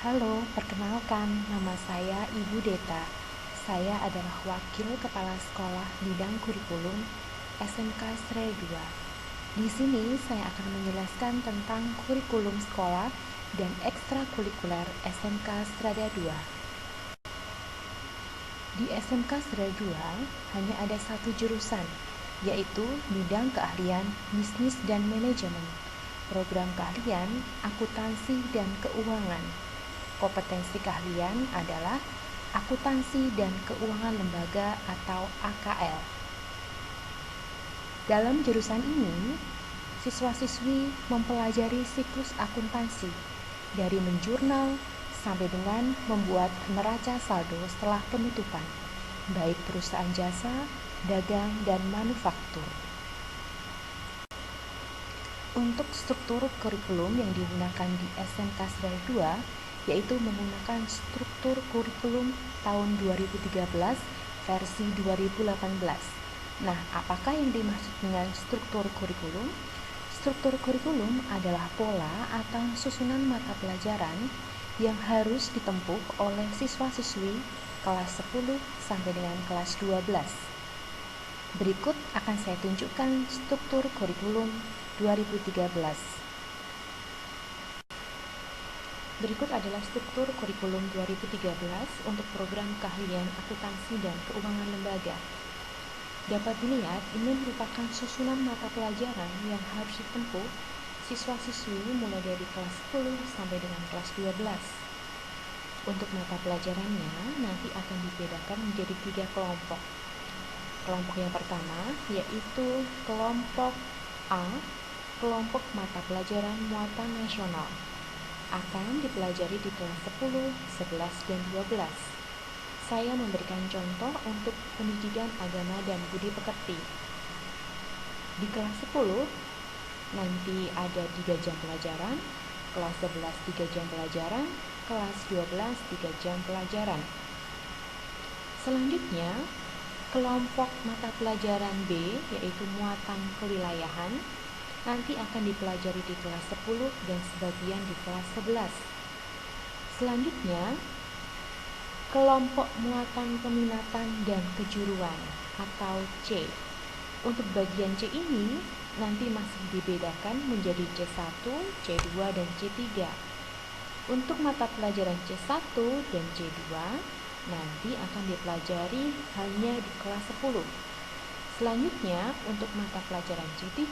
Halo, perkenalkan, nama saya Ibu Deta. Saya adalah Wakil Kepala Sekolah Bidang Kurikulum SMK Sre 2. Di sini saya akan menjelaskan tentang kurikulum sekolah dan ekstrakurikuler SMK Strada 2. Di SMK Sre 2 hanya ada satu jurusan, yaitu bidang keahlian bisnis dan manajemen. Program keahlian akuntansi dan keuangan. Kompetensi keahlian adalah akuntansi dan keuangan lembaga atau AKL. Dalam jurusan ini, siswa-siswi mempelajari siklus akuntansi dari menjurnal sampai dengan membuat neraca saldo setelah penutupan, baik perusahaan jasa, dagang, dan manufaktur. Untuk struktur kurikulum yang digunakan di SMK Sre 2 yaitu menggunakan struktur kurikulum tahun 2013 versi 2018. Nah, apakah yang dimaksud dengan struktur kurikulum? Struktur kurikulum adalah pola atau susunan mata pelajaran yang harus ditempuh oleh siswa-siswi kelas 10 sampai dengan kelas 12. Berikut akan saya tunjukkan struktur kurikulum 2013. Berikut adalah struktur kurikulum 2013 untuk program keahlian akuntansi dan keuangan lembaga. Dapat dilihat, ini merupakan susunan mata pelajaran yang harus ditempuh siswa-siswi mulai dari kelas 10 sampai dengan kelas 12. Untuk mata pelajarannya nanti akan dibedakan menjadi 3 kelompok. Kelompok yang pertama yaitu kelompok A, kelompok mata pelajaran muatan nasional. Akan dipelajari di kelas 10, 11, dan 12. Saya memberikan contoh untuk pendidikan agama dan budi pekerti. Di kelas 10 nanti ada 3 jam pelajaran, kelas 11 3 jam pelajaran, kelas 12 3 jam pelajaran. Selanjutnya, kelompok mata pelajaran B yaitu muatan kewilayahan nanti akan dipelajari di kelas 10 dan sebagian di kelas 11. Selanjutnya, kelompok muatan peminatan dan kejuruan atau C. Untuk bagian C ini nanti masih dibedakan menjadi C1, C2, dan C3. Untuk mata pelajaran C1 dan C2 nanti akan dipelajari hanya di kelas 10. Selanjutnya, untuk mata pelajaran C3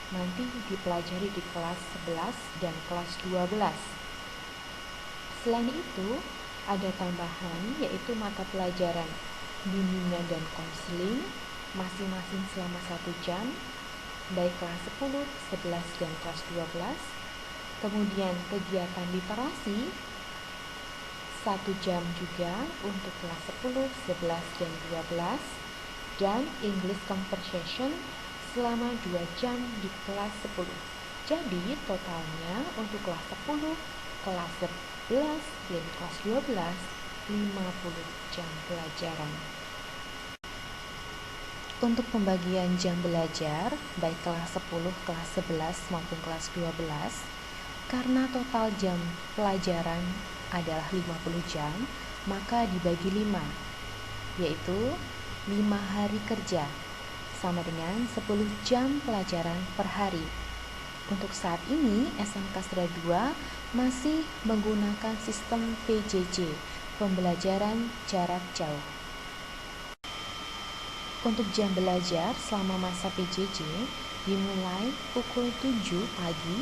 nanti dipelajari di kelas 11 dan kelas 12. Selain itu, ada tambahan yaitu mata pelajaran bimbingan dan konseling masing-masing selama 1 jam, baik kelas 10, 11, dan kelas 12. Kemudian kegiatan literasi 1 jam juga untuk kelas 10, 11, dan 12. Dan English Conversation selama 2 jam di kelas 10. Jadi totalnya untuk kelas 10, kelas 11, dan kelas 12 50 jam pelajaran. Untuk pembagian jam belajar baik kelas 10, kelas 11 maupun kelas 12, karena total jam pelajaran adalah 50 jam, maka dibagi 5, yaitu 5 hari kerja, sama dengan 10 jam pelajaran per hari. Untuk saat ini, SMK Stra 2 masih menggunakan sistem PJJ, pembelajaran jarak jauh. Untuk jam belajar selama masa PJJ dimulai pukul 7 pagi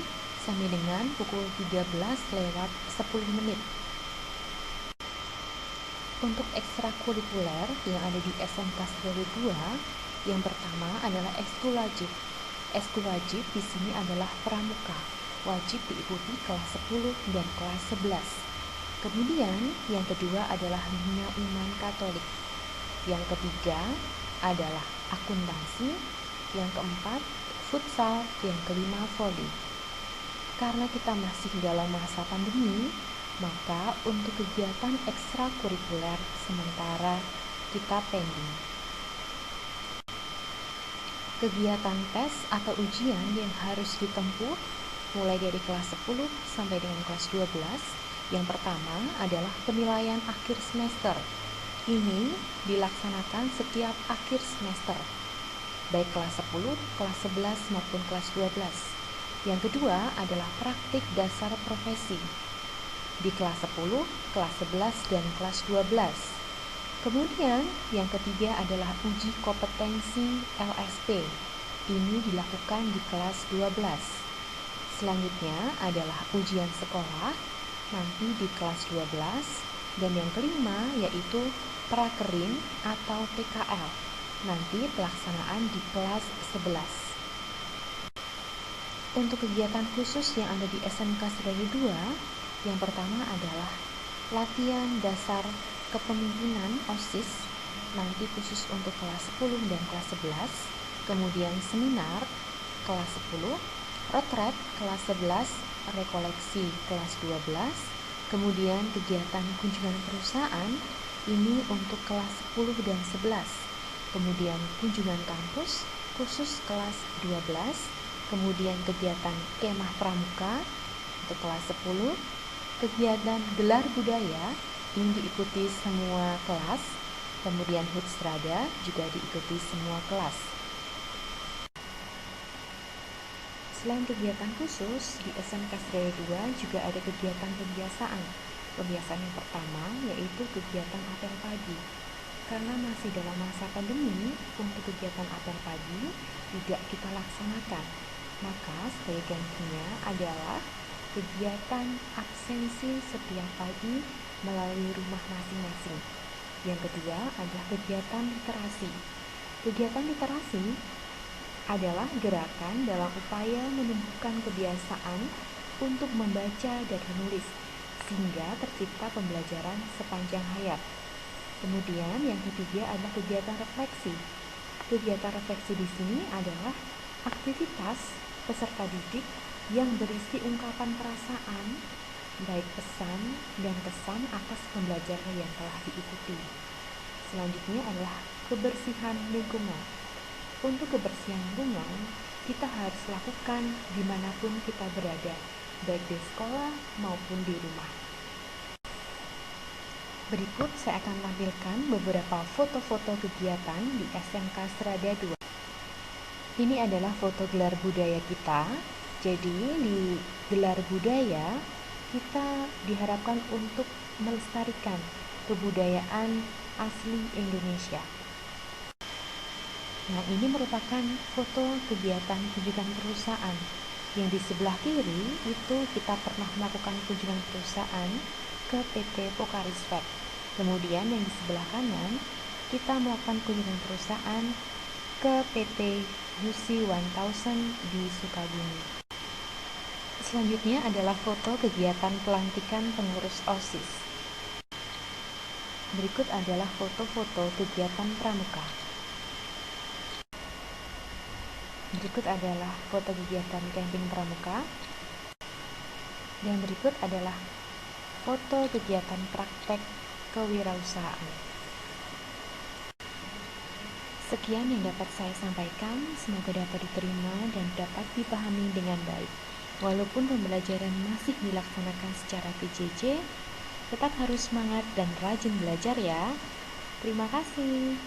sampai dengan pukul 13:10. Untuk ekstrakurikuler yang ada di SMK Stra 2, yang pertama adalah ekskul wajib. Ekskul wajib di sini adalah pramuka, wajib diikuti kelas 10 dan kelas 11. Kemudian yang kedua adalah Bina Iman Katolik. Yang ketiga adalah akuntansi. Yang keempat futsal. Yang kelima voli. Karena kita masih dalam masa pandemi, maka untuk kegiatan ekstrakurikuler sementara kita pending. Kegiatan tes atau ujian yang harus ditempuh mulai dari kelas 10 sampai dengan kelas 12 Yang pertama adalah penilaian akhir semester. Ini dilaksanakan setiap akhir semester, baik kelas 10, kelas 11, maupun kelas 12. Yang kedua adalah praktik dasar profesi di kelas 10, kelas 11, dan kelas 12. Kemudian yang ketiga adalah uji kompetensi LSP. Ini dilakukan di kelas 12. Selanjutnya adalah ujian sekolah nanti di kelas 12. Dan yang kelima yaitu prakerin atau PKL, nanti pelaksanaan di kelas 11. Untuk kegiatan khusus yang ada di SMK Serayu 2, yang pertama adalah latihan dasar kepemimpinan OSIS, nanti khusus untuk kelas 10 dan kelas 11. Kemudian seminar kelas 10, retret kelas 11, rekoleksi kelas 12. Kemudian kegiatan kunjungan perusahaan ini untuk kelas 10 dan 11. Kemudian kunjungan kampus khusus kelas 12. Kemudian kegiatan kemah pramuka untuk kelas 10. Kegiatan gelar budaya ini diikuti semua kelas. Kemudian HUT Strada juga diikuti semua kelas. Selain kegiatan khusus, di SMK Serayu 2 juga ada kegiatan pembiasaan. Pembiasaan yang pertama yaitu kegiatan apel pagi. Karena masih dalam masa pandemi, untuk kegiatan apel pagi tidak kita laksanakan. Maka sebagai gantinya adalah kegiatan absensi setiap pagi melalui rumah masing-masing. Yang kedua adalah kegiatan literasi. Kegiatan literasi adalah gerakan dalam upaya menumbuhkan kebiasaan untuk membaca dan menulis, sehingga tercipta pembelajaran sepanjang hayat. Kemudian yang ketiga adalah kegiatan refleksi. Kegiatan refleksi di sini adalah aktivitas peserta didik yang berisi ungkapan perasaan, baik pesan dan kesan atas pembelajaran yang telah diikuti. Selanjutnya adalah kebersihan lingkungan. Untuk kebersihan lingkungan, kita harus lakukan dimanapun kita berada, baik di sekolah maupun di rumah. Berikut saya akan tampilkan beberapa foto-foto kegiatan di SMK Serada 2. Ini adalah foto gelar budaya kita. Jadi di gelar budaya kita diharapkan untuk melestarikan kebudayaan asli Indonesia. Nah, ini merupakan foto kegiatan kunjungan perusahaan. Yang di sebelah kiri itu kita pernah melakukan kunjungan perusahaan ke PT Pokarisvet. Kemudian yang di sebelah kanan kita melakukan kunjungan perusahaan ke PT UC 1000 di Sukabumi. Selanjutnya adalah foto kegiatan pelantikan pengurus OSIS. Berikut adalah foto-foto kegiatan pramuka. Berikut adalah foto kegiatan camping pramuka. Dan berikut adalah foto kegiatan praktek kewirausahaan. Sekian yang dapat saya sampaikan, semoga dapat diterima dan dapat dipahami dengan baik. Walaupun pembelajaran masih dilaksanakan secara PJJ, tetap harus semangat dan rajin belajar ya. Terima kasih.